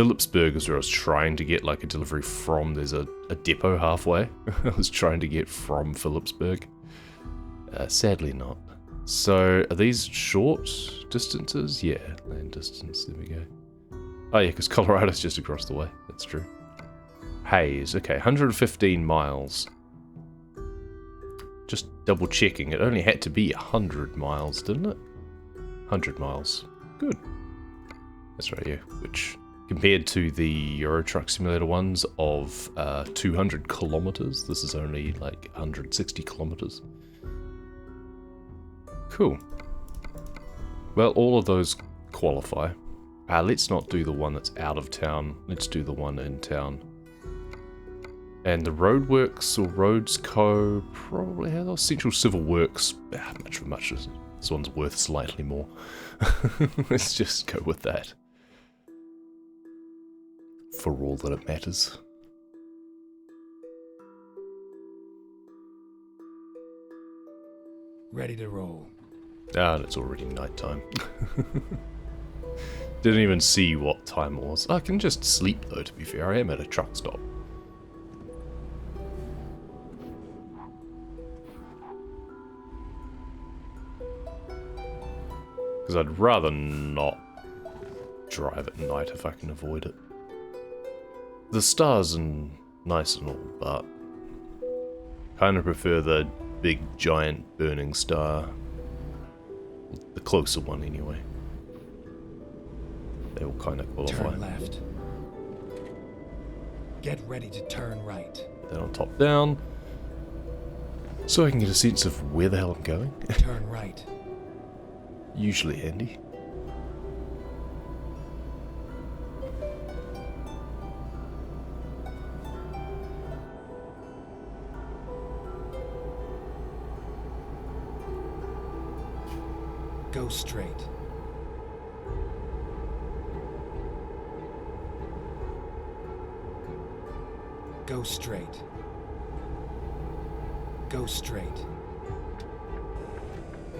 Phillipsburg is where I was trying to get like a delivery from. There's a depot halfway. I was trying to get from Phillipsburg. Sadly not. So, are these short distances? Yeah, land distance, there we go. Oh yeah, because Colorado's just across the way, that's true. Hayes, okay, 115 miles. Just double checking, it only had to be 100 miles, didn't it? 100 miles, good. That's right, yeah, which compared to the Euro Truck Simulator ones of 200 kilometers, this is only like 160 kilometers. Cool. Well, all of those qualify. Let's not do the one that's out of town. Let's do the one in town. And the Roadworks or Roads Co. probably has Central Civil Works. Much for much. This one's worth slightly more. Let's just go with that. For all that it matters. Ready to roll. Ah, and it's already nighttime. Didn't even see what time it was. I can just sleep though, to be fair. I am at a truck stop. Because I'd rather not drive at night if I can avoid it. The stars are nice and all, but kind of prefer the big giant burning star. The closer one, anyway. They all kind of qualify. Turn left. Get ready to turn right. Then I'll top down, so I can get a sense of where the hell I'm going. Turn right. Usually handy. Go straight. Go straight. Go straight.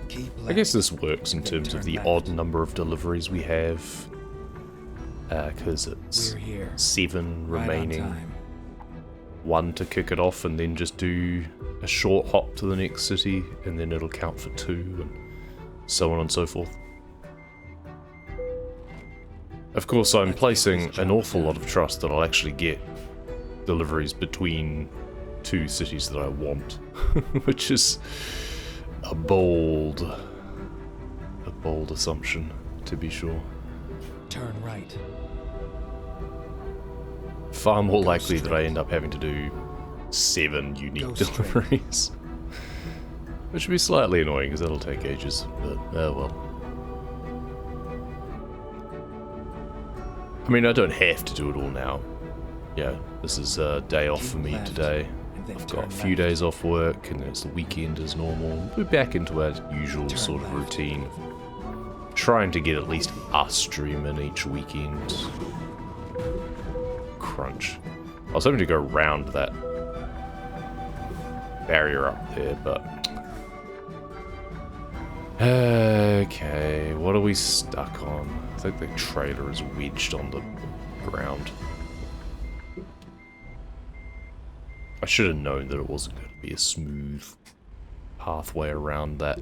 Keep left. I guess this works in terms of the odd number of deliveries we have. Because it's 7 remaining. 1 to kick it off and then just do a short hop to the next city and then it'll count for 2 and so on and so forth. Of course, I'm placing an awful lot of trust that I'll actually get deliveries between 2 cities that I want, which is a bold assumption, to be sure. Turn right. Far more likely that I end up having to do 7 unique deliveries. Which would be slightly annoying because that'll take ages, but well. I mean, I don't have to do it all now. Yeah, this is a day off for me today. I've got a few days off work and it's the weekend as normal. We're back into our usual sort of routine. Trying to get at least a stream in each weekend. Crunch. I was hoping to go around that barrier up there, but... Okay, what are we stuck on? I think the trailer is wedged on the ground. I should have known that it wasn't going to be a smooth pathway around that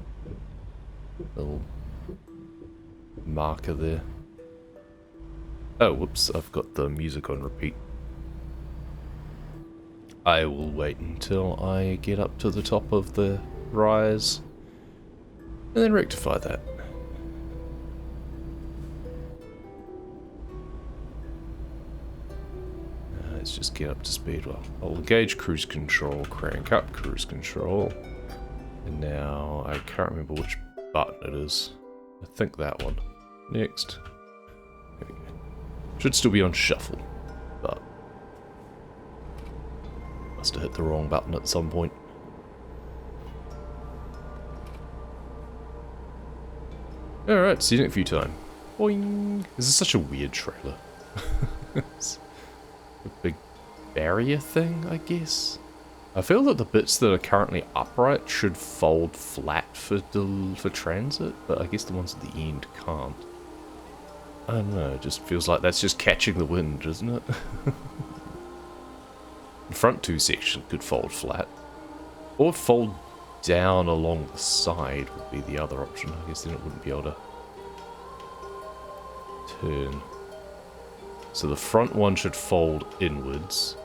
little marker there. Oh, whoops, I've got the music on repeat. I will wait until I get up to the top of the rise and then rectify that. Let's just get up to speed. Well, I'll engage cruise control, crank up cruise control. And now, I can't remember which button it is. I think that one. Next. There we go. Should still be on shuffle, but must have hit the wrong button at some point. Alright, see you next few time. Boing! This is such a weird trailer. It's a big barrier thing, I guess. I feel that the bits that are currently upright should fold flat for transit, but I guess the ones at the end can't. I don't know, it just feels like that's just catching the wind, isn't it? The front two sections could fold flat. Or fold down along the side would be the other option. I guess then it wouldn't be able to turn. So the front one should fold inwards.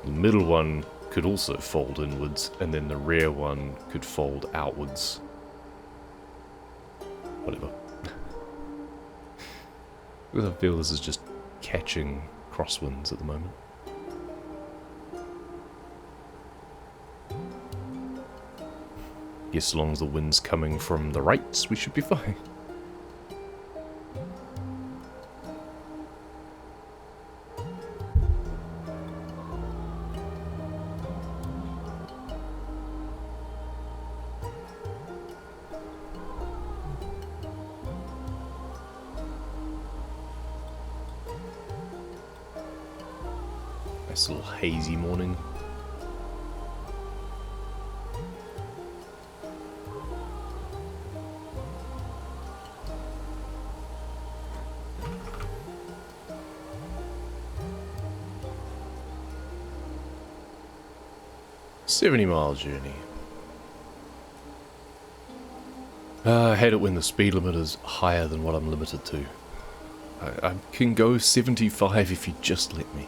The middle one could also fold inwards. And then the rear one could fold outwards. Whatever. Because I feel this is just catching crosswinds at the moment. Guess as long as the wind's coming from the right, we should be fine. Nice little hazy morning. $70-mile journey. I hate it when the speed limit is higher than what I'm limited to. I can go 75 if you just let me.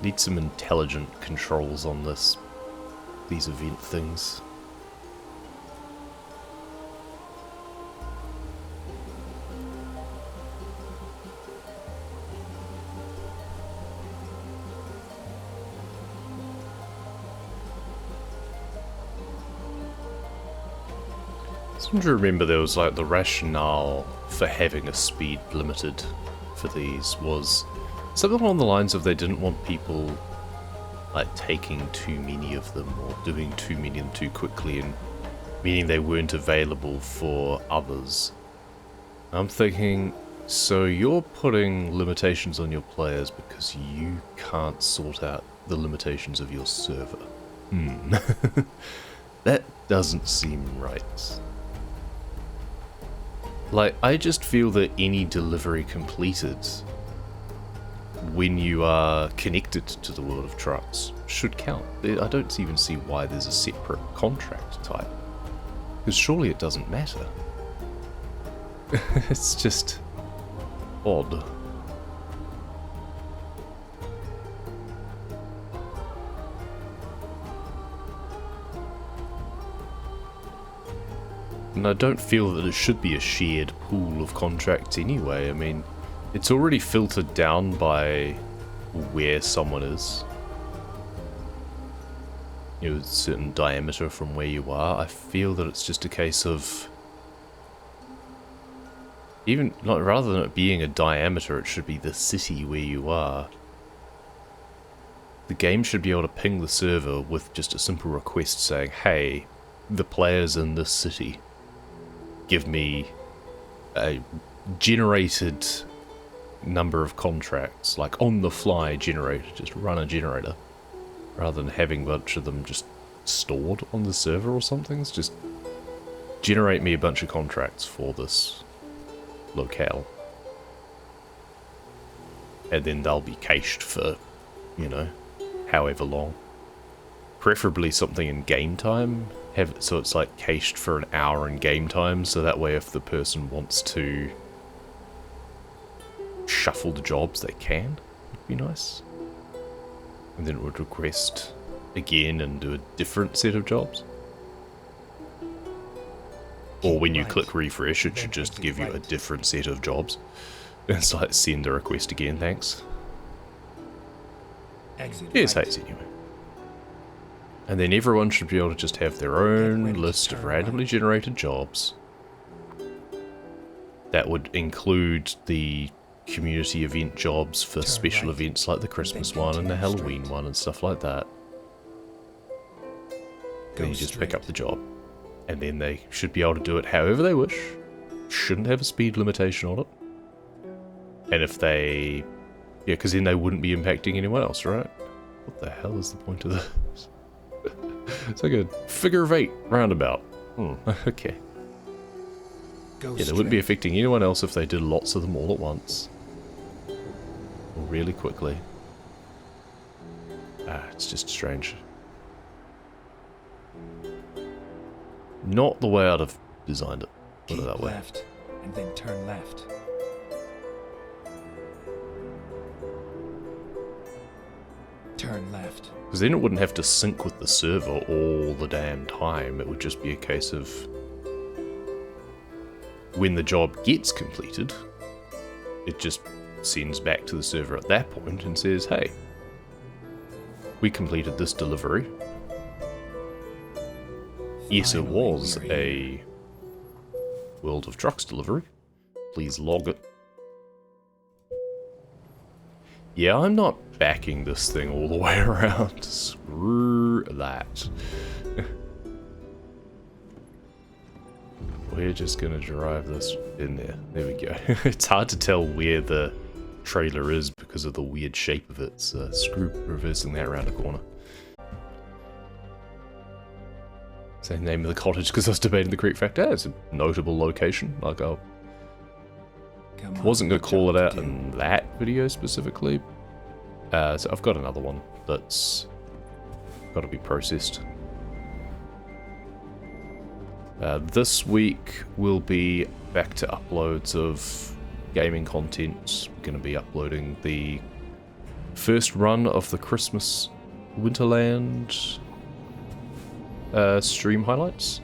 Need some intelligent controls on these event things. I seem to remember there was like the rationale for having a speed limited for these was something along the lines of they didn't want people like taking too many of them or doing too many of them too quickly, and meaning they weren't available for others. I'm thinking, so you're putting limitations on your players because you can't sort out the limitations of your server. That doesn't seem right. Like, I just feel that any delivery completed when you are connected to the world of trucks should count. I don't even see why there's a separate contract type. Because surely it doesn't matter. It's just odd. And I don't feel that it should be a shared pool of contracts anyway. I mean, it's already filtered down by where someone is. You know, a certain diameter from where you are. I feel that it's just a case of... even, like, rather than it being a diameter, it should be the city where you are. The game should be able to ping the server with just a simple request saying, hey, the players in this city, give me a generated number of contracts, like on the fly generated, just run a generator, rather than having a bunch of them just stored on the server or something. It's just generate me a bunch of contracts for this locale, and then they'll be cached for, you know, however long. Preferably something in game time, have it so it's like cached for an hour in game time, so that way if the person wants to shuffle the jobs they can, would be nice. And then it would request again and do a different set of jobs. Or when you click refresh, it should just give you a different set of jobs. It's like send a request again, thanks. Here's hazy anyway. And then everyone should be able to just have their own list of randomly generated jobs. That would include the community event jobs for special events like the Christmas one and the Halloween one and stuff like that. Then you just pick up the job. And then they should be able to do it however they wish. Shouldn't have a speed limitation on it. And if they... yeah, because then they wouldn't be impacting anyone else, right? What the hell is the point of this? It's like a figure of 8 roundabout. Okay. Go Yeah, they wouldn't be straight. affecting anyone else if they did lots of them all at once. Or really quickly. It's just strange. Not the way I'd have designed it. Put it Keep that way. left, and then turn left. Turn left. Because then it wouldn't have to sync with the server all the damn time. It would just be a case of when the job gets completed, it just sends back to the server at that point and says, hey, we completed this delivery. Yes, it Finally, was we're here. a World of Trucks delivery. Please log it. Yeah, I'm not backing this thing all the way around. Screw that. We're just gonna drive this in there. There we go. It's hard to tell where the trailer is because of the weird shape of it. So screw reversing that around a corner. Same name of the cottage because I was debating the creek factor. It's a notable location. Like I Come on, wasn't gonna got call it job out to do. in that video specifically. So I've got another one that's got to be processed. This week will be back to uploads of gaming content. We're going to be uploading the first run of the Christmas Winterland stream highlights.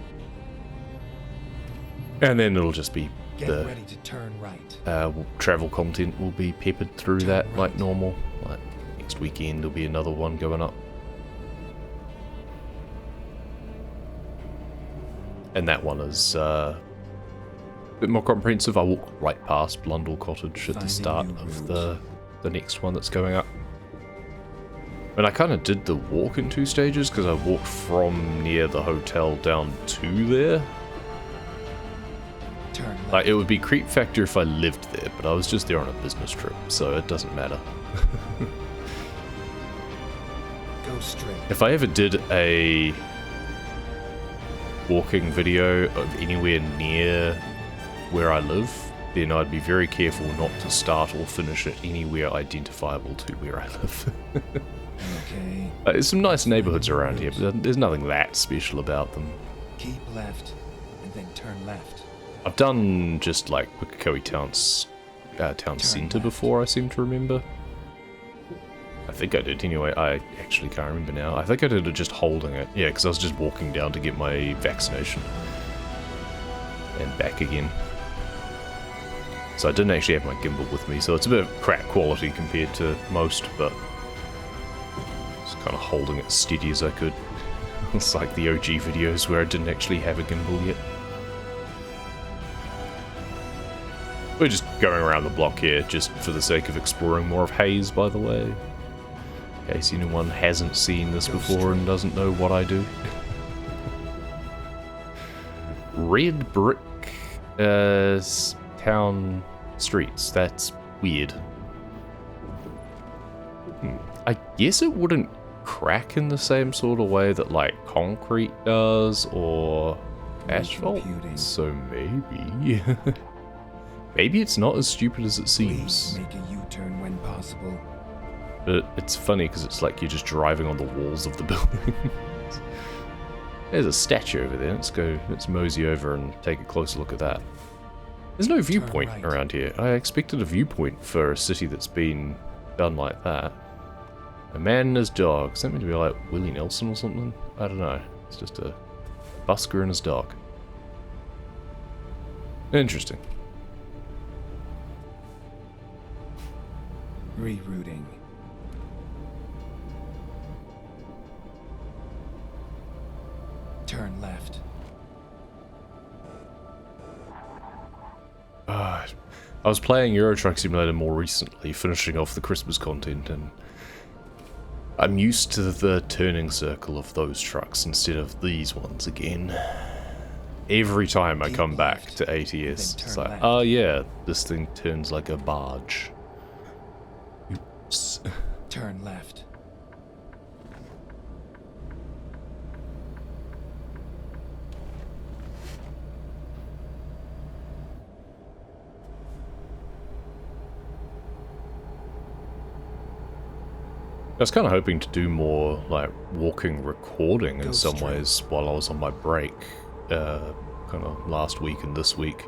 And then it'll just be Get the ready to turn right. travel content will be peppered through Turn that like right. normal. Like next weekend there'll be another one going up. And that one is a bit more comprehensive. I walk right past Blundell Cottage at the Finding start new of routes. the next one that's going up. And I kind of did the walk in 2 stages because I walked from near the hotel down to there. Turn left. Like, it would be creep factor if I lived there, but I was just there on a business trip, so it doesn't matter. Go straight. If I ever did a walking video of anywhere near where I live, then I'd be very careful not to start or finish it anywhere identifiable to where I live. Okay. There's some nice neighborhoods around here, but there's nothing that special about them. Keep left, and then turn left. I've done just like Wickakoe town centre left. before, I seem to remember. I think I did anyway. I actually can't remember now. I think I did it just holding it. Yeah, because I was just walking down to get my vaccination. And back again. So I didn't actually have my gimbal with me, so it's a bit of crap quality compared to most, but just kind of holding it as steady as I could. It's like the OG videos where I didn't actually have a gimbal yet. We're just going around the block here, just for the sake of exploring more of Hayes, by the way. In case anyone hasn't seen this before and doesn't know what I do. Red brick town streets, that's weird. I guess it wouldn't crack in the same sort of way that like concrete does or asphalt, Computing. so maybe. Maybe it's not as stupid as it Please seems. make a U-turn when possible. But it's funny because it's like you're just driving on the walls of the building. There's a statue over there. Let's mosey over and take a closer look at that. There's no viewpoint right. around here. I expected a viewpoint for a city that's been done like that. A man and his dog. Is that meant to be like Willie Nelson or something? I don't know. It's just a busker and his dog. Interesting. Rerouting. Turn left. I was playing Euro Truck Simulator more recently, finishing off the Christmas content, and I'm used to the turning circle of those trucks instead of these ones again. Every time I Keep come back left, to ATS, then it's turn like, left. oh yeah, this thing turns like a barge. Oops. Turn left. I was kind of hoping to do more like walking recording in some ways while I was on my break, kind of last week and this week.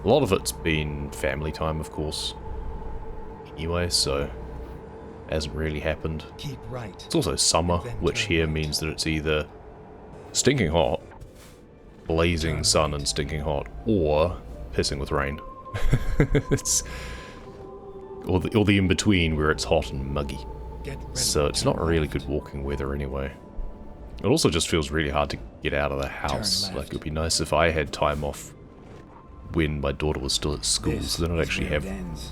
A lot of it's been family time, of course, anyway, so hasn't really happened. Keep right. It's also summer, which here means that it's either stinking hot, blazing sun and stinking hot, or pissing with rain. It's or the in between where it's hot and muggy. So it's not really good walking weather anyway. It also just feels really hard to get out of the house. Like, it would be nice if I had time off when my daughter was still at school, so then I'd actually have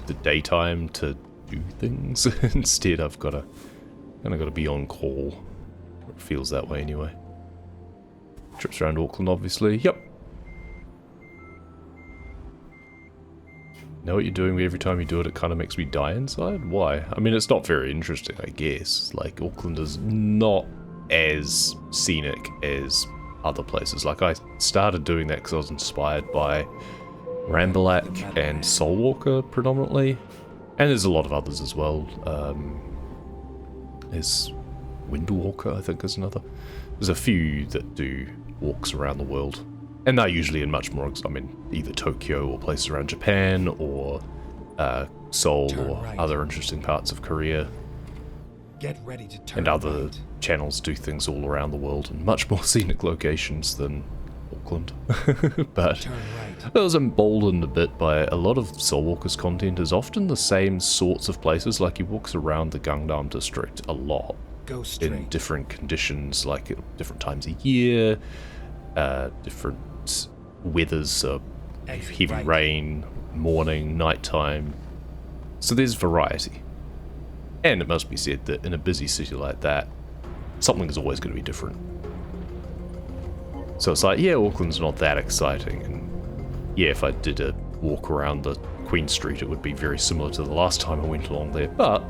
the daytime to do things. Instead, I've got to be on call. It feels that way anyway. Trips around Auckland, obviously. Yep. Know what you're doing every time you do it, it kind of makes me die inside? Why? I mean, it's not very interesting, I guess. Like, Auckland is not as scenic as other places. Like, I started doing that because I was inspired by Rambleac and Soulwalker predominantly. And there's a lot of others as well. There's Windwalker, I think, is another. There's a few that do walks around the world. And they're usually in much more, I mean, either Tokyo or places around Japan, or Seoul, or other interesting parts of Korea. Get ready to turn and other right. channels do things all around the world in much more scenic locations than Auckland. But I was emboldened a bit by a lot of Soulwalker's content is often the same sorts of places. Like, he walks around the Gangnam district a lot. Go straight. In different conditions, like at different times a year, different weathers, heavy rain, morning, nighttime. So there's variety. And it must be said that in a busy city like that, something is always going to be different. So it's like, yeah, Auckland's not that exciting, and yeah, if I did a walk around the Queen Street, it would be very similar to the last time I went along there, but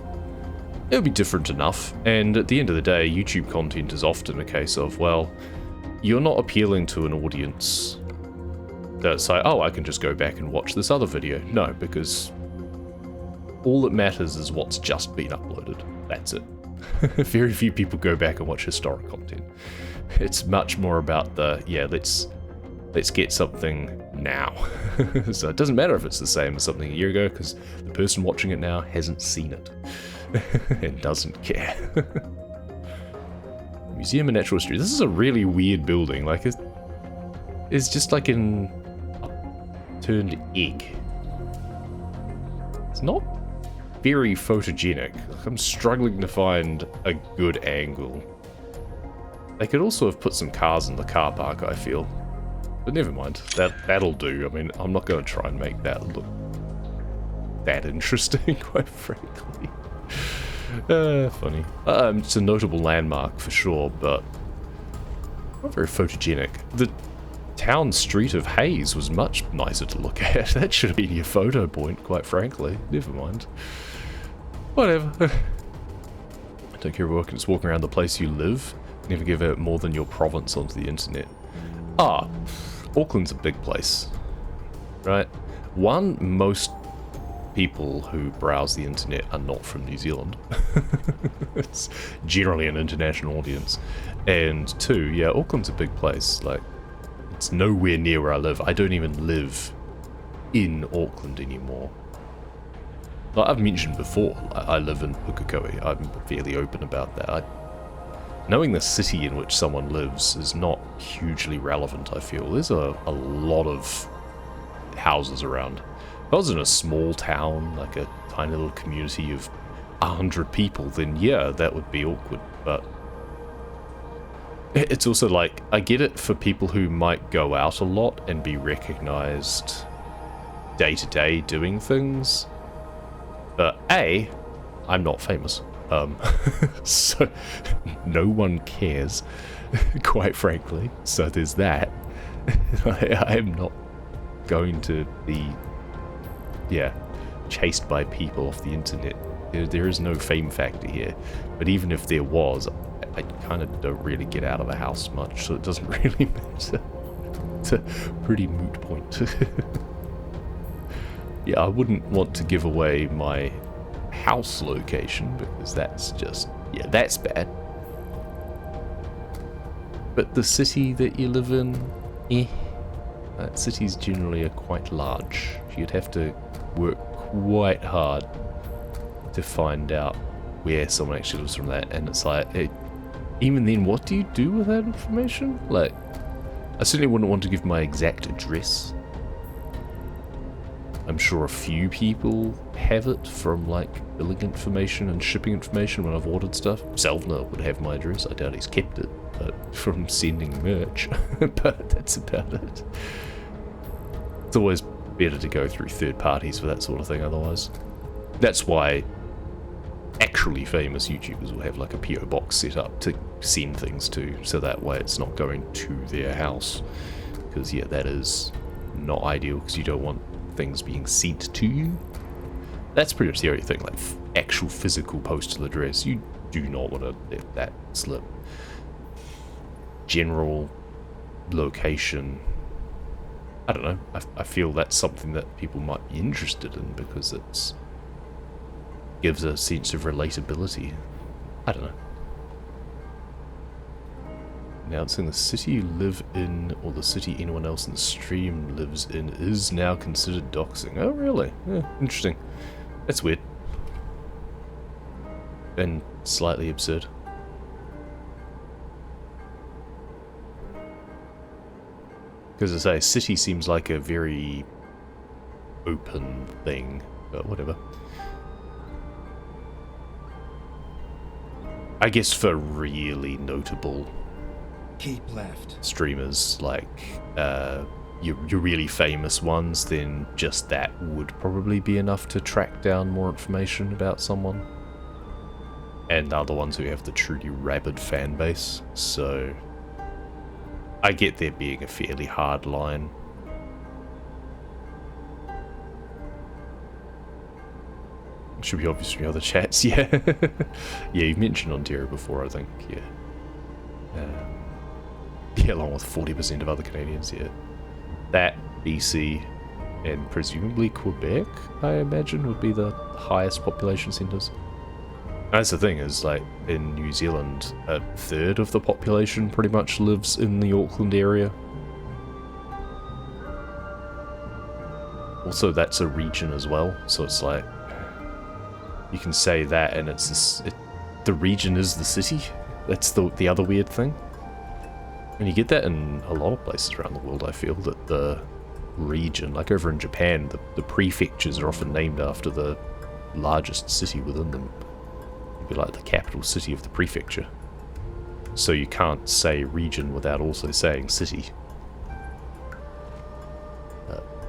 it would be different enough. And at the end of the day, YouTube content is often a case of, well, you're not appealing to an audience that's like, oh, I can just go back and watch this other video. No, because all that matters is what's just been uploaded. That's it. Very few people go back and watch historic content. It's much more about the, yeah, let's get something now. So it doesn't matter if it's the same as something a year ago, because the person watching it now hasn't seen it and doesn't care. Museum of Natural History. This is a really weird building. Like, it's just like an upturned egg. It's not very photogenic. I'm struggling to find a good angle. They could also have put some cars in the car park, I feel. But never mind. That'll do. I mean, I'm not going to try and make that look that interesting, quite frankly. Funny. It's a notable landmark for sure, but not very photogenic. The town street of Hayes was much nicer to look at. That should have been your photo point, quite frankly. Never mind. Whatever. I don't care about just walking around the place you live. Never give out more than your province onto the internet. Auckland's a big place, right? One, most people who browse the internet are not from New Zealand. It's generally an international audience. And two, yeah, Auckland's a big place. Like, it's nowhere near where I live. I don't even live in Auckland anymore. Like I've mentioned before, I live in Pukekohe. I'm fairly open about that. Knowing the city in which someone lives is not hugely relevant, I feel. There's a lot of houses around. If I was in a small town, like a tiny little community of 100 people, then yeah, that would be awkward. But it's also like, I get it for people who might go out a lot and be recognized day to day doing things. But A, I'm not famous. So no one cares, quite frankly. So there's that. I'm not going to be, chased by people off the internet. There is no fame factor here. But even if there was, I kind of don't really get out of the house much, so it doesn't really matter. It's a pretty moot point. Yeah, I wouldn't want to give away my house location because that's just Yeah, that's bad. But the city that you live in, cities generally are quite large. You'd have to work quite hard to find out where someone actually lives from that, and it's like, even then, what do you do with that information? Like, I certainly wouldn't want to give my exact address. I'm sure a few people have it from, like, billing information and shipping information when I've ordered stuff. Selvner would have my address. I doubt he's kept it, but from sending merch. But that's about it. It's always better to go through third parties for that sort of thing otherwise. That's why actually famous YouTubers will have, like, a PO box set up to send things to, so that way it's not going to their house. Because, yeah, that is not ideal, because you don't want things being sent to you. That's pretty much the only thing, like actual physical postal address. You do not want to let that slip. General location, I don't know. I feel that's something that people might be interested in because it's gives a sense of relatability. I don't know. Now it's in the city you live in, or the city anyone else in the stream lives in, is now considered doxing. Oh, really? Yeah, interesting. That's weird. And slightly absurd. Because as I say, city seems like a very open thing, but whatever. I guess for really notable Keep left. streamers, like your really famous ones, then just that would probably be enough to track down more information about someone. And they're the ones who have the truly rabid fan base, so I get there being a fairly hard line. Should be obvious from your other chats, yeah. Yeah, you've mentioned Ontario before, I think, yeah. Yeah, along with 40% of other Canadians, yeah. That, BC, and presumably Quebec, I imagine, would be the highest population centres. That's the thing, is, like, in New Zealand, a third of the population pretty much lives in the Auckland area. Also, that's a region as well, so it's like, you can say that and it's this, the region is the city. That's the other weird thing. And you get that in a lot of places around the world, I feel, that the region, like over in Japan, the prefectures are often named after the largest city within them. It'd be like the capital city of the prefecture. So you can't say region without also saying city.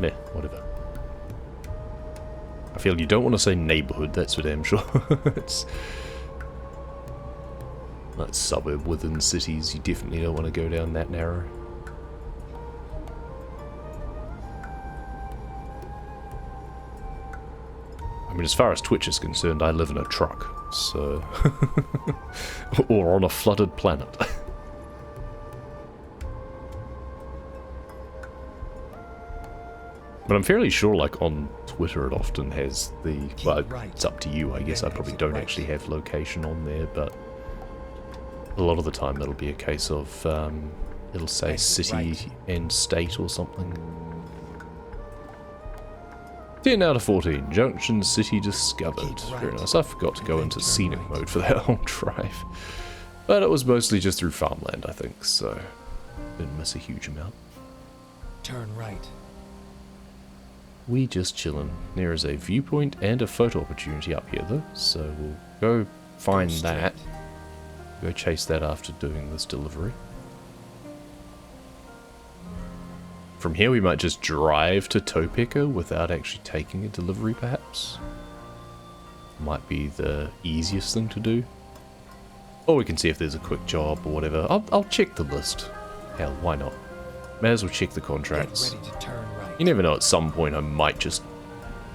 Meh, whatever. I feel you don't want to say neighbourhood, that's for damn sure. It's like suburb within cities, you definitely don't want to go down that narrow. I mean, as far as Twitch is concerned, I live in a truck, so... or on a flooded planet. But I'm fairly sure, like, on Twitter it often has the... Well, it's up to you, I guess. I probably don't actually have location on there, but... A lot of the time it'll be a case of, it'll say city and state or something. 10 out of 14. Junction City discovered. Very nice. I forgot to go into scenic mode for that whole drive. But it was mostly just through farmland, I think, so... Didn't miss a huge amount. Turn right. We just chillin'. There is a viewpoint and a photo opportunity up here though, so we'll go find that. Go chase that after doing this delivery. From here we might just drive to Topeka without actually taking a delivery perhaps. Might be the easiest thing to do. Or we can see if there's a quick job or whatever. I'll check the list. Hell, why not? May as well check the contracts. Get ready to turn right. You never know, at some point I might just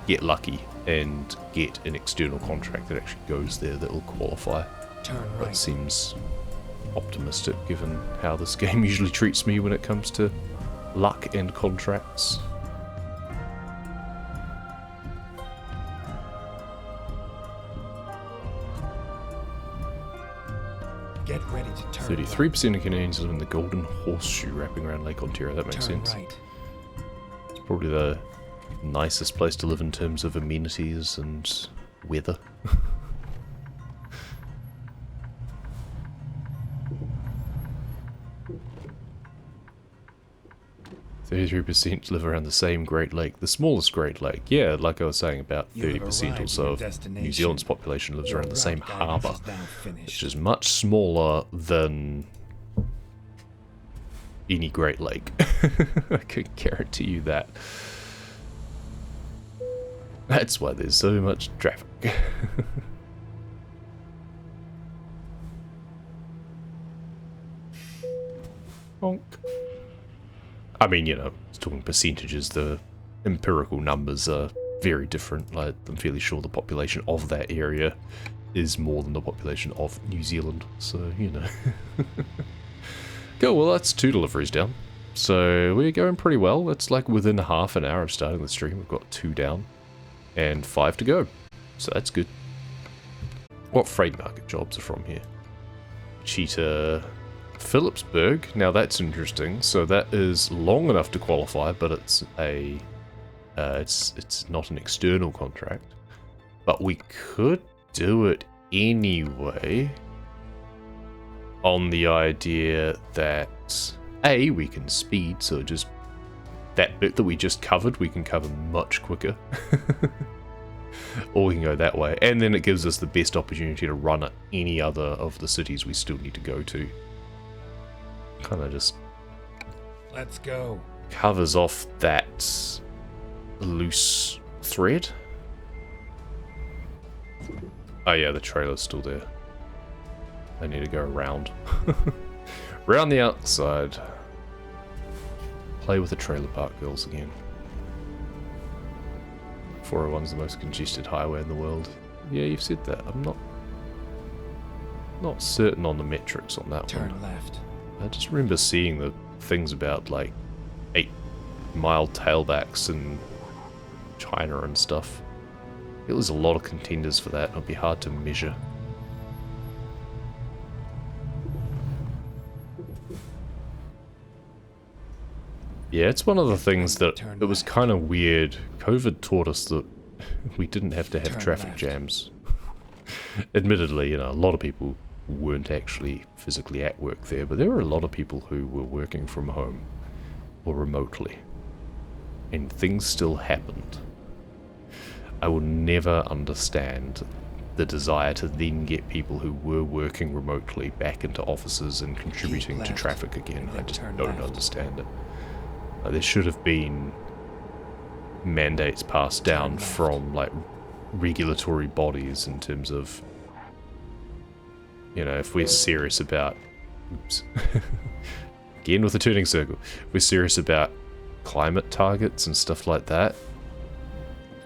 get lucky and get an external contract that actually goes there that will qualify. Turn That right. seems optimistic given how this game usually treats me when it comes to luck and contracts. Get ready to turn 33% of Canadians live in the Golden Horseshoe wrapping around Lake Ontario. That makes turn sense. right. It's probably the nicest place to live in terms of amenities and weather. 33% live around the same Great Lake, the smallest Great Lake. Yeah, like I was saying, about 30% or so of New Zealand's population lives around the same harbour, which is much smaller than any Great Lake. I can guarantee you that. That's why there's so much traffic. Honk. I mean, you know, it's talking percentages, the empirical numbers are very different. Like, I'm fairly sure the population of that area is more than the population of New Zealand, so, you know. Cool, well that's 2 deliveries down. So we're going pretty well. It's like within half an hour of starting the stream, we've got 2 down and 5 to go. So that's good. What freight market jobs are from here? Cheetah... Phillipsburg, now that's interesting. So that is long enough to qualify, but it's a it's not an external contract. But we could do it anyway on the idea that A, we can speed, so just that bit that we just covered, we can cover much quicker. Or we can go that way, and then it gives us the best opportunity to run at any other of the cities we still need to go to. Kind of just Let's go. covers off that loose thread. Oh yeah, the trailer's still there. I need to go around. Round the outside. Play with the trailer park girls again. 401's the most congested highway in the world. Yeah, you've said that. I'm not certain on the metrics on that one. Turn left. I just remember seeing the things about like 8-mile tailbacks in China and stuff. It was a lot of contenders for that. It'd be hard to measure. Yeah, it's one of the things that it was kind of weird. COVID taught us that we didn't have to have traffic jams. Admittedly, you know, a lot of people weren't actually physically at work there, but there were a lot of people who were working from home or remotely, and things still happened. I will never understand the desire to then get people who were working remotely back into offices and contributing to traffic again. I just don't understand it. There should have been mandates passed down from like regulatory bodies in terms of, you know, if we're serious about, oops, again with the turning circle, if we're serious about climate targets and stuff like that,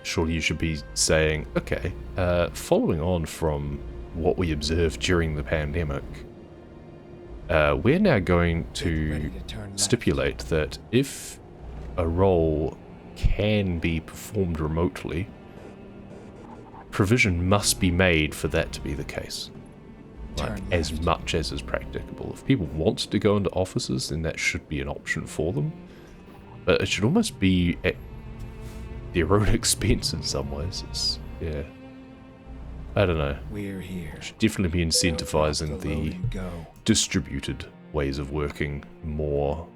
surely you should be saying, okay, following on from what we observed during the pandemic, we're now going to stipulate that if a role can be performed remotely, provision must be made for that to be the case. Like, as much as is practicable. If people want to go into offices, then that should be an option for them. But it should almost be at their own expense in some ways. It's, yeah. I don't know. We're here. Should definitely be incentivizing the distributed ways of working more.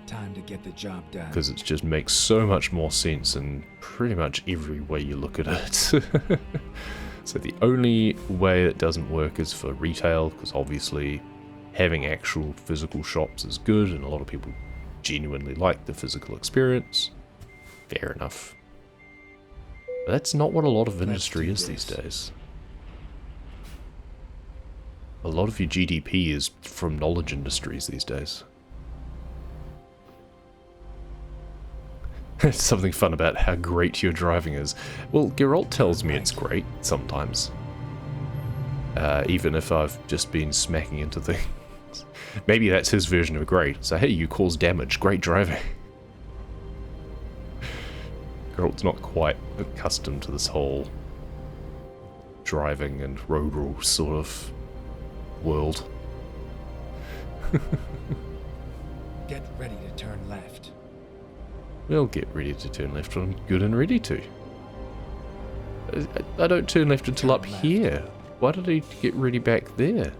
Time to get the job done. Because it just makes so much more sense in pretty much every way you look at it. So the only way it doesn't work is for retail, because obviously having actual physical shops is good, and a lot of people genuinely like the physical experience. Fair enough. But that's not what a lot of industry is these days. A lot of your GDP is from knowledge industries these days. Something fun about how great your driving is. Well, Geralt tells me it's great sometimes. Even if I've just been smacking into things. Maybe that's his version of great. So hey, you cause damage, great driving. Geralt's not quite accustomed to this whole driving and road rules sort of world. Get ready to turn left. We'll get ready to turn left when I'm good and ready to. I don't turn left until up here. Why did I get ready back there?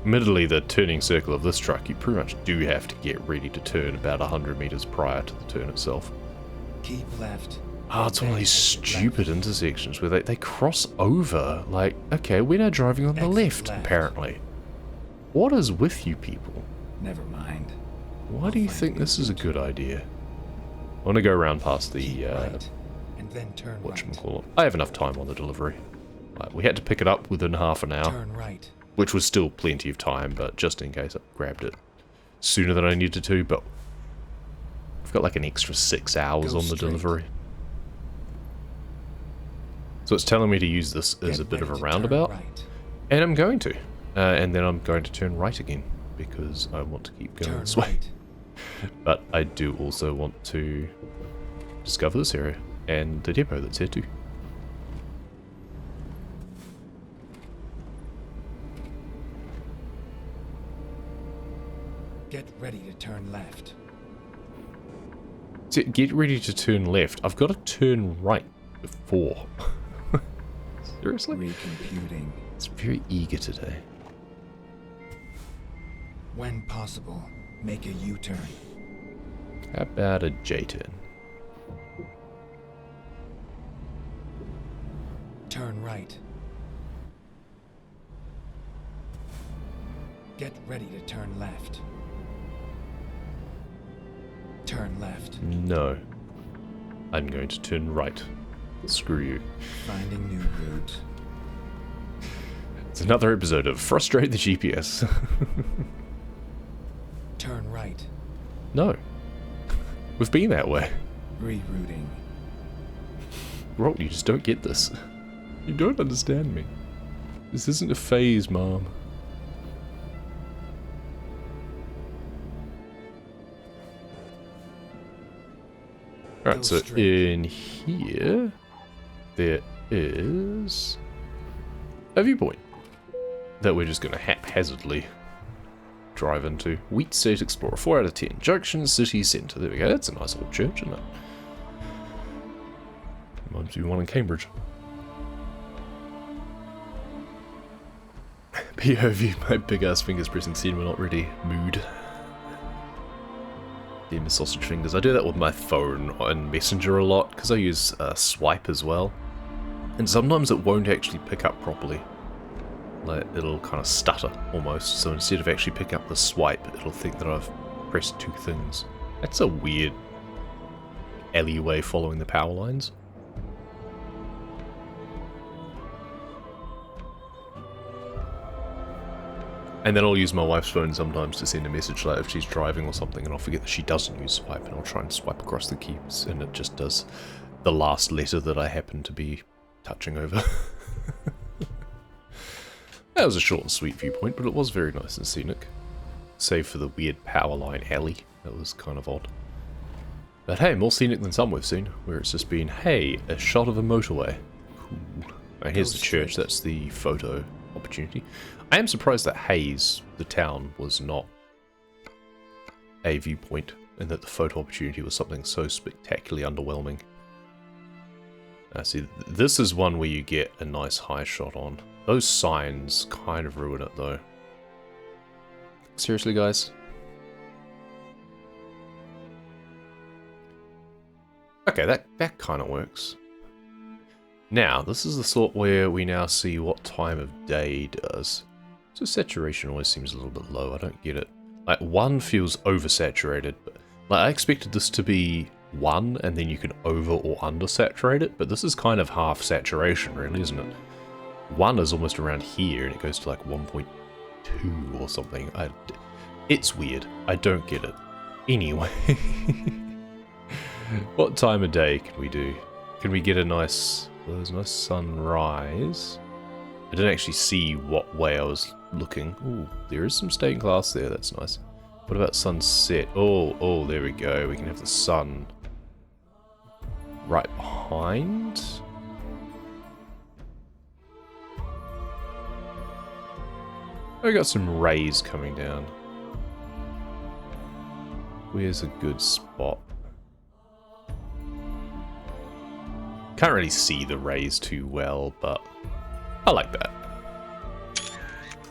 Admittedly, the turning circle of this truck, you pretty much do have to get ready to turn about 100 meters prior to the turn itself. Keep left. Oh, it's one of these stupid intersections where they cross over. Like, okay, we're now driving on the left, apparently. What is with you people? Never mind. Why do you think this is a good idea? I want to go around past the, right, and then turn whatchamacallit. I have enough time on the delivery. Like, we had to pick it up within half an hour. Turn right. Which was still plenty of time, but just in case I grabbed it sooner than I needed to, but I've got like an extra 6 hours on the delivery. So it's telling me to use this as a bit of a roundabout, and I'm going to. And then I'm going to turn right again, because I want to keep going this way. But I do also want to discover this area, and the depot that's here too. Get ready to turn left. So get ready to turn left. I've got to turn right before. Seriously? Recomputing. It's very eager today. When possible, make a U-turn. How about a J-turn? Turn right. Get ready to turn left. Turn left. No. I'm going to turn right. Screw you. Finding new route. It's another episode of Frustrate the GPS. Turn right. No. We've been that way. Rerouting. Roll, you just don't get this. You don't understand me. This isn't a phase, Mom. Right, so in here, there is a viewpoint that we're just going to haphazardly drive into. Wheat State Explorer, 4 out of 10. Junction City Centre. There we go. That's a nice old church, isn't it? Reminds me of one in Cambridge. POV, my big ass fingers pressing cinema, not ready. Mood. Damn sausage fingers. I do that with my phone and Messenger a lot because I use Swipe as well, and sometimes it won't actually pick up properly. Like, it'll kind of stutter almost. So instead of actually picking up the swipe, it'll think that I've pressed 2 things. That's a weird alleyway following the power lines. And then I'll use my wife's phone sometimes to send a message, like if she's driving or something, and I'll forget that she doesn't use swipe, and I'll try and swipe across the keys, and it just does the last letter that I happen to be touching over. That was a short and sweet viewpoint, but it was very nice and scenic. Save for the weird power line alley. That was kind of odd. But hey, more scenic than some we've seen, where it's just been, hey, a shot of a motorway. Cool. Right, here's the church, that's the photo opportunity. I am surprised that Hayes, the town, was not a viewpoint, and that the photo opportunity was something so spectacularly underwhelming. See, this is one where you get a nice high shot on. Those signs kind of ruin it, though. Seriously, guys? Okay, that kind of works. Now, this is the sort where we now see what time of day does. So saturation always seems a little bit low, I don't get it. Like, 1 feels oversaturated, but like, I expected this to be 1 and then you can over or under saturate it, but this is kind of half saturation really, isn't it? 1 is almost around here and it goes to like 1.2 or something. It's weird, I don't get it. Anyway, what time of day can we do? Can we get a nice, well, there's a nice sunrise. I didn't actually see what way I was looking. Ooh, there is some stained glass there, that's nice. What about sunset? Oh, there we go. We can have the sun right behind. I got some rays coming down. Where's a good spot? Can't really see the rays too well, but I like that.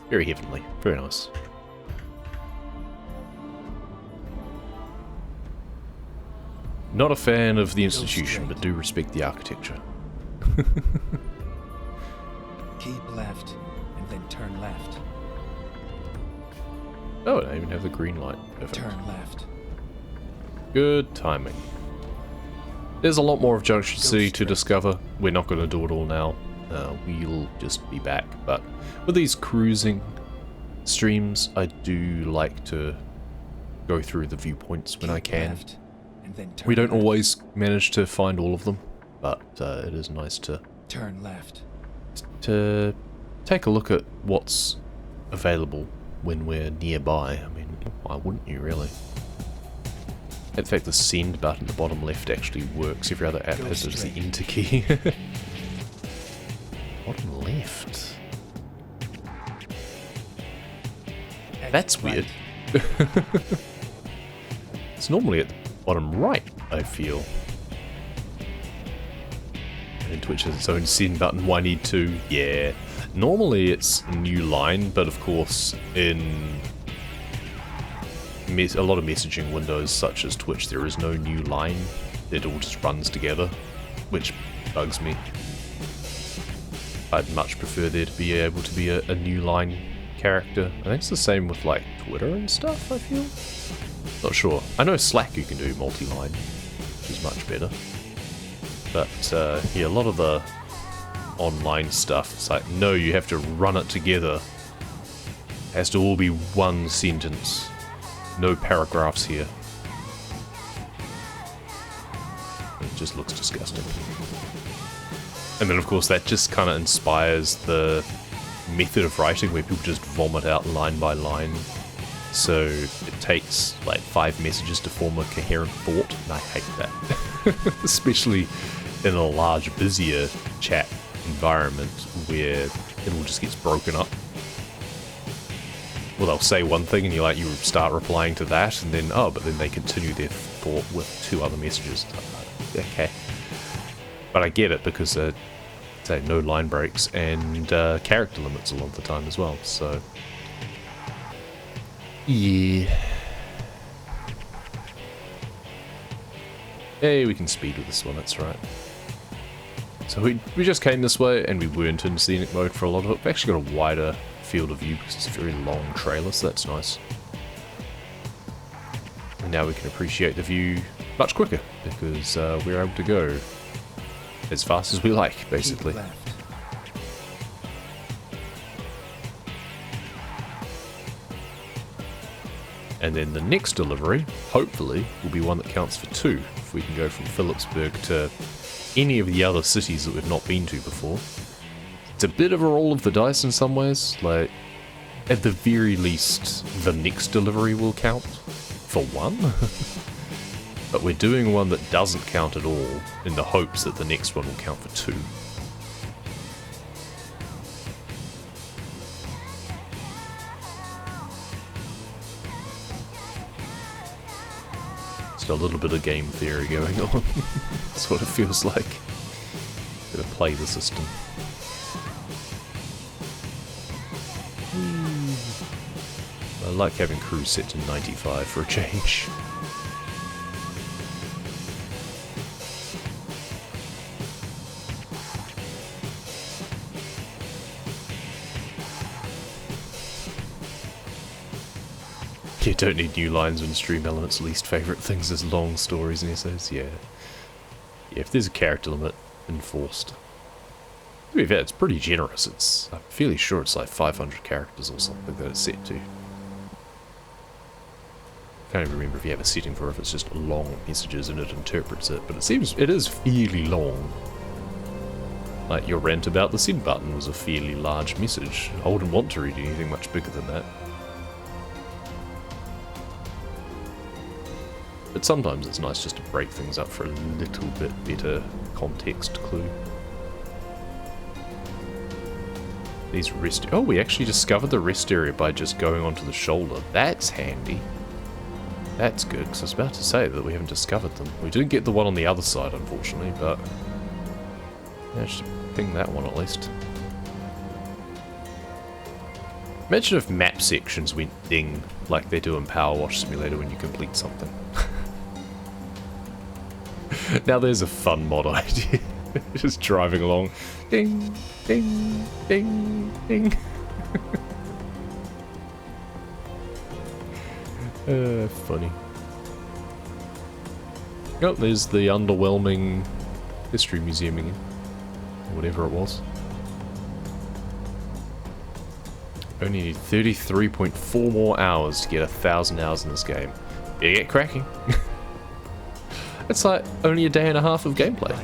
Very heavenly. Very nice. Not a fan of the institution, but do respect the architecture. Keep left, and then turn left. Oh, I even have the green light. Perfect. Turn left. Good timing. There's a lot more of Junction City to discover. We're not going to do it all now. We'll just be back. But with these cruising streams, I do like to go through the viewpoints when I can. Left, and then turn We don't left. always manage to find all of them, but it is nice to Turn left. take a look at what's available when we're nearby. I mean, why wouldn't you really? In fact, the send button at the bottom left actually works. Every other app Go has it as the straight. enter key. Bottom left. That's weird. It's normally at the bottom right, I feel. And Twitch has its own send button. Why need to? Yeah. Normally it's a new line, but of course in a lot of messaging windows such as Twitch there is no new line. It all just runs together, which bugs me. I'd much prefer there to be able to be a new line character. I think it's the same with like Twitter and stuff, I feel. Not sure. I know Slack you can do multi-line, which is much better. But yeah, a lot of the online stuff, it's like, no, you have to run it together. It has to all be one sentence. No paragraphs here. It just looks disgusting. And then of course that just kind of inspires the method of writing where people just vomit out line by line. So it takes like 5 messages to form a coherent thought, and I hate that. Especially in a large, busier chat environment where it all just gets broken up. Well, they'll say one thing and you start replying to that, and then, oh, but then they continue their thought with 2 other messages. Okay. But I get it because, say, no line breaks and character limits a lot of the time as well, so... Yeah. Hey, we can speed with this one, that's right. So we just came this way and we weren't in scenic mode for a lot of it. We've actually got a wider field of view because it's a very long trailer, so that's nice. And now we can appreciate the view much quicker because we're able to go as fast as we like, basically. Keep left. And then the next delivery, hopefully, will be one that counts for 2. If we can go from Phillipsburg to any of the other cities that we've not been to before. It's a bit of a roll of the dice in some ways. Like, at the very least, the next delivery will count for 1. But we're doing one that doesn't count at all in the hopes that the next one will count for 2. A little bit of game theory going on. That's what it feels like. Gotta play the system. I like having cruise set to 95 for a change. You don't need new lines when Stream Element's least favourite things is long stories and essays, yeah. Yeah, if there's a character limit enforced. To be fair, it's pretty generous. I'm fairly sure it's like 500 characters or something that it's set to. Can't even remember if you have a setting for if it's just long messages and it interprets it, but it is fairly long. Like your rant about the send button was a fairly large message. I wouldn't want to read anything much bigger than that. But sometimes it's nice just to break things up for a little bit better context clue. These rest... Oh, we actually discovered the rest area by just going onto the shoulder. That's handy. That's good, because I was about to say that we haven't discovered them. We didn't get the one on the other side, unfortunately, but... Yeah, I should ping that one at least. Imagine if map sections went ding, like they do in Power Wash Simulator when you complete something. Now there's a fun mod idea. Just driving along. Ding, ding, ding, ding. Funny. Oh, there's the underwhelming history museum again. Whatever it was. Only need 33.4 more hours to get 1,000 hours in this game. Better get cracking. It's like only a day and a half of gameplay.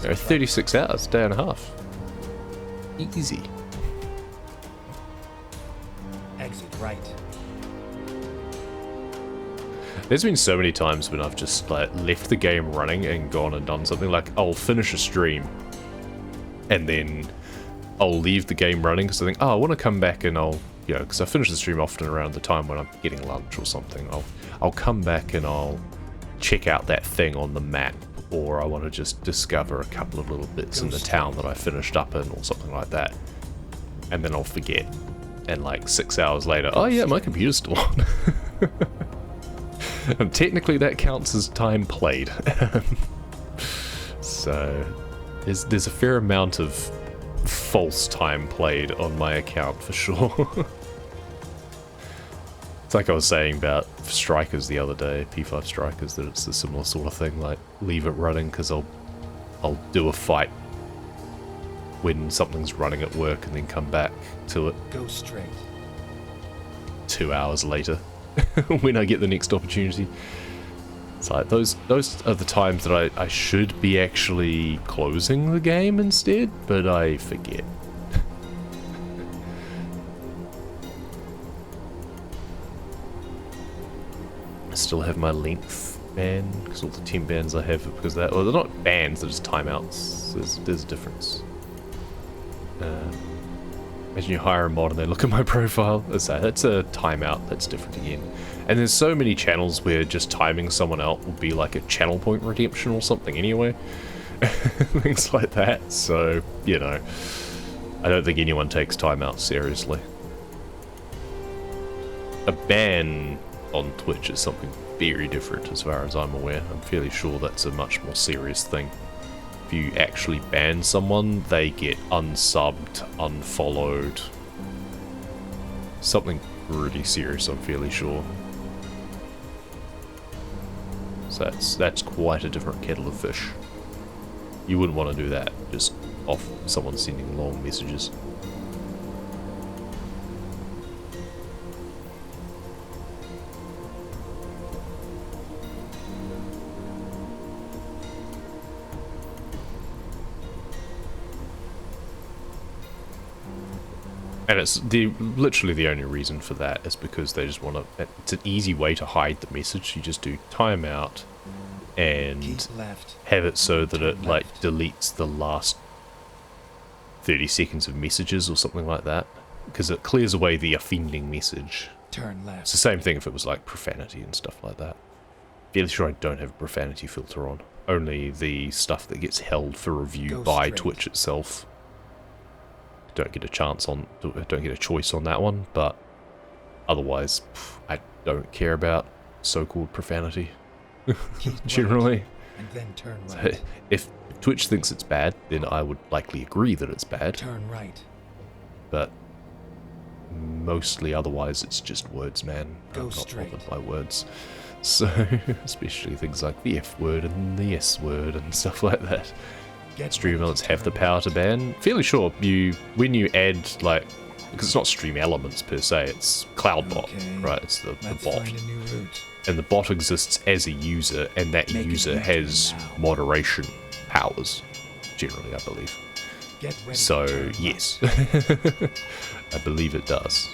There are 36 hours, day and a half. Easy. Exit right. There's been so many times when I've just like left the game running and gone and done something. Like I'll finish a stream and then I'll leave the game running because I think, oh, I want to come back and I'll, you know, because I finish the stream often around the time when I'm getting lunch or something. I'll come back and I'll check out that thing on the map, or I want to just discover a couple of little bits in the town that I finished up in or something like that. And then I'll forget. And like 6 hours later, oh yeah, my computer's still on. And technically that counts as time played. So there's a fair amount of false time played on my account for sure. It's like I was saying about Strikers the other day, P5 Strikers, that it's a similar sort of thing, like leave it running because I'll do a fight when something's running at work and then come back to it. Go straight. 2 hours later when I get the next opportunity. It's like those are the times that I should be actually closing the game instead, but I forget. I still have my length ban, because all the 10 bans I have are because of that. Well, they're not bans, they're just timeouts. There's a difference. Imagine you hire a mod and they look at my profile. That's a timeout, that's different again. And there's so many channels where just timing someone out will be like a channel point redemption or something anyway. Things like that. So, you know, I don't think anyone takes timeouts seriously. A ban on Twitch is something very different as far as I'm aware. I'm fairly sure that's a much more serious thing. If you actually ban someone, they get unsubbed, unfollowed. Something really serious, I'm fairly sure. So that's quite a different kettle of fish. You wouldn't want to do that just off someone sending long messages. And it's literally the only reason for that is because they just want to... It's an easy way to hide the message. You just do timeout and have it so that it like deletes the last 30 seconds of messages or something like that. Because it clears away the offending message. Turn left. It's the same thing if it was like profanity and stuff like that. Fairly sure I don't have a profanity filter on. Only the stuff that gets held for review by Twitch itself. Don't get a chance on, don't get a choice on that one, but otherwise, I don't care about so-called profanity. Generally. And then turn right. So if Twitch thinks it's bad, then I would likely agree that it's bad. Turn right. But mostly otherwise, it's just words, man. Go I'm not straight. bothered by words. So, especially things like the F word and the S word and stuff like that. Stream elements have the power to ban. Fairly sure when you add like, because it's not stream elements per se, it's CloudBot, right? It's the bot, and the bot exists as a user, and that user has moderation powers, generally, I believe. So yes, I believe it does.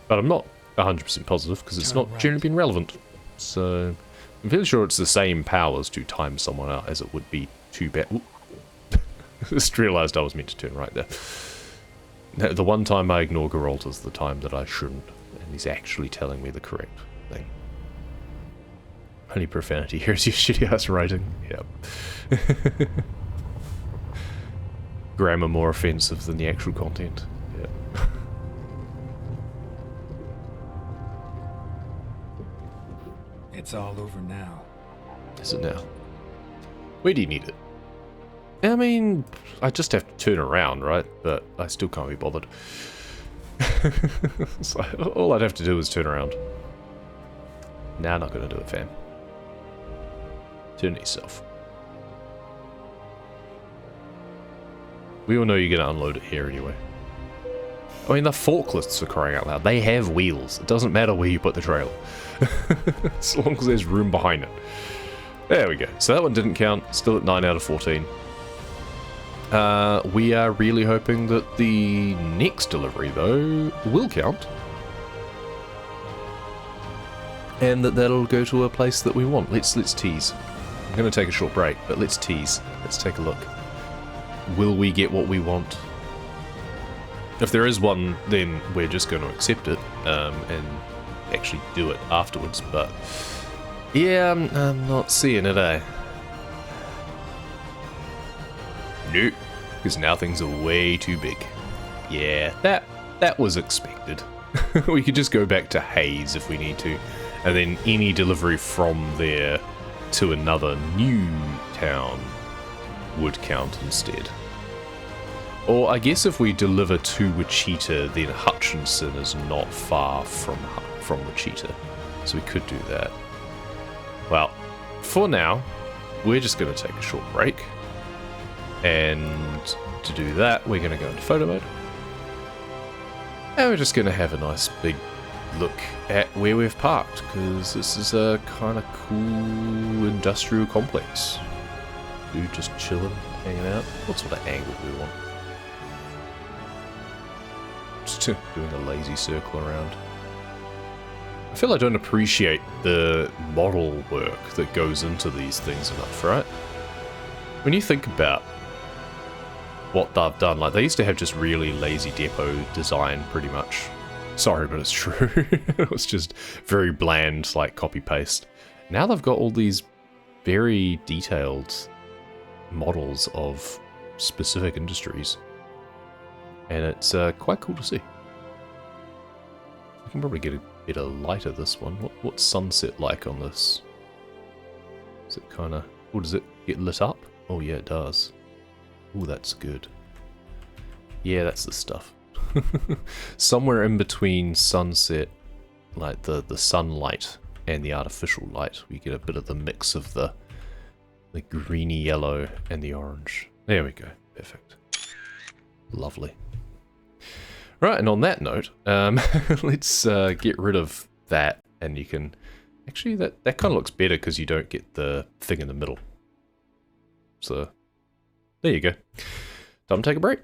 But I'm not 100% positive because it's not generally been relevant. So I'm fairly sure it's the same powers to time someone out as it would be to bat. Just realised I was meant to turn right there. The one time I ignore Geralt is the time that I shouldn't, and he's actually telling me the correct thing. Only profanity here is your shitty ass writing. Yep. Grammar more offensive than the actual content. Yep. It's all over now. Is it now? Where do you need it? I mean, I just have to turn around, right? But I still can't be bothered. So all I'd have to do is turn around. Nah, not gonna do it, fam. Turn yourself. We all know you're gonna unload it here anyway. I mean, the forklifts are crying out loud. They have wheels. It doesn't matter where you put the trailer. As long as there's room behind it. There we go. So that one didn't count. Still at 9 out of 14. We are really hoping that the next delivery, though, will count. And that'll go to a place that we want. Let's tease. I'm going to take a short break, but let's tease. Let's take a look. Will we get what we want? If there is one, then we're just going to accept it and actually do it afterwards. But yeah, I'm not seeing it, eh? Nope, because now things are way too big. Yeah, that was expected. We could just go back to Hayes if we need to, and then any delivery from there to another new town would count instead. Or I guess if we deliver to Wichita, then Hutchinson is not far from Wichita, so we could do that. Well, for now, we're just going to take a short break. And to do that, we're going to go into photo mode. And we're just going to have a nice big look at where we've parked, because this is a kind of cool industrial complex. Dude just chilling, hanging out. What sort of angle do we want? Just doing a lazy circle around. I feel I don't appreciate the model work that goes into these things enough, right? When you think about what they've done, like they used to have just really lazy depot design pretty much. Sorry, but it's true. It was just very bland, like copy paste. Now they've got all these very detailed models of specific industries, and it's quite cool to see. I can probably get a better light of this one. What's sunset like on this? Is it kind of... Oh, does it get lit up? Oh yeah, it does. Oh, that's good. Yeah, that's the stuff. Somewhere in between sunset, like the sunlight and the artificial light, we get a bit of the mix of the greeny yellow and the orange. There we go. Perfect. Lovely. Right, and on that note, let's get rid of that, and you can... Actually, that kind of looks better because you don't get the thing in the middle. So, there you go. Time to take a break.